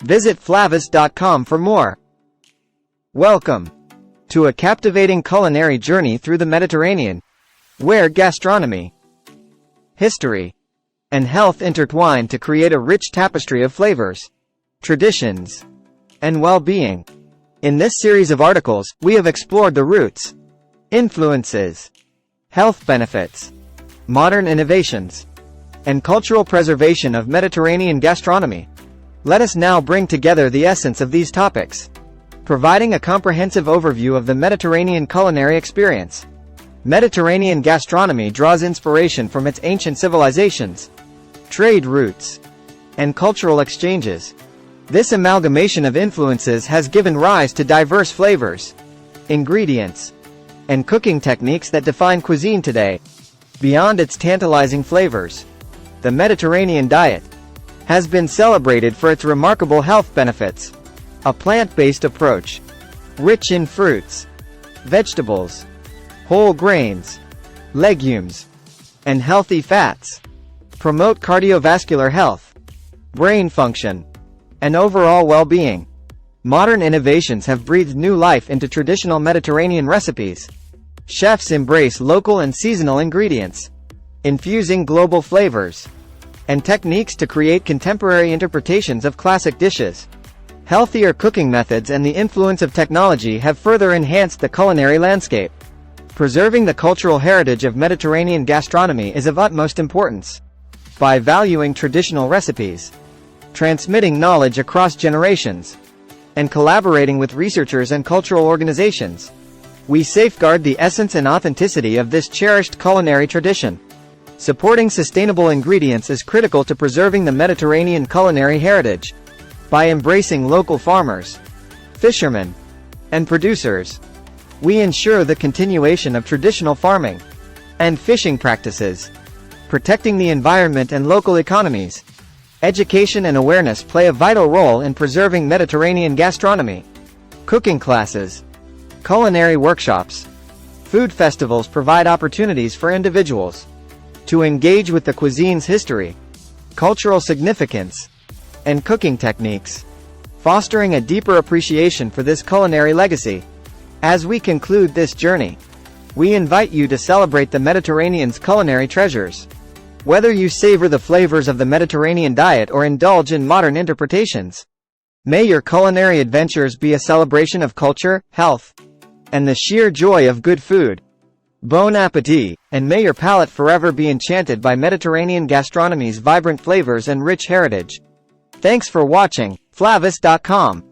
Visit flavis.com for more. Welcome to a captivating culinary journey through the Mediterranean, where gastronomy, history, and health intertwine to create a rich tapestry of flavors, traditions, and well-being. In this series of articles, we have explored the roots, influences, health benefits, modern innovations, and cultural preservation of Mediterranean gastronomy. Let us now bring together the essence of these topics, providing a comprehensive overview of the Mediterranean culinary experience. Mediterranean gastronomy draws inspiration from its ancient civilizations, trade routes, and cultural exchanges. This amalgamation of influences has given rise to diverse flavors, ingredients, and cooking techniques that define cuisine today. Beyond its tantalizing flavors, the Mediterranean diet has been celebrated for its remarkable health benefits. A plant-based approach, rich in fruits, vegetables, whole grains, legumes, and healthy fats, promote cardiovascular health, brain function, and overall well-being. Modern innovations have breathed new life into traditional Mediterranean recipes. Chefs embrace local and seasonal ingredients, infusing global flavors and techniques to create contemporary interpretations of classic dishes. Healthier cooking methods and the influence of technology have further enhanced the culinary landscape. Preserving the cultural heritage of Mediterranean gastronomy is of utmost importance. By valuing traditional recipes, transmitting knowledge across generations, and collaborating with researchers and cultural organizations, we safeguard the essence and authenticity of this cherished culinary tradition. Supporting sustainable ingredients is critical to preserving the Mediterranean culinary heritage. By embracing local farmers, fishermen, and producers, we ensure the continuation of traditional farming and fishing practices, protecting the environment and local economies. Education and awareness play a vital role in preserving Mediterranean gastronomy. Cooking classes, culinary workshops, food festivals provide opportunities for individuals to engage with the cuisine's history, cultural significance, and cooking techniques, fostering a deeper appreciation for this culinary legacy. As we conclude this journey, we invite you to celebrate the Mediterranean's culinary treasures. Whether you savor the flavors of the Mediterranean diet or indulge in modern interpretations, may your culinary adventures be a celebration of culture, health, and the sheer joy of good food. Bon appétit, and may your palate forever be enchanted by Mediterranean gastronomy's vibrant flavors and rich heritage. Thanks for watching. Flavis.com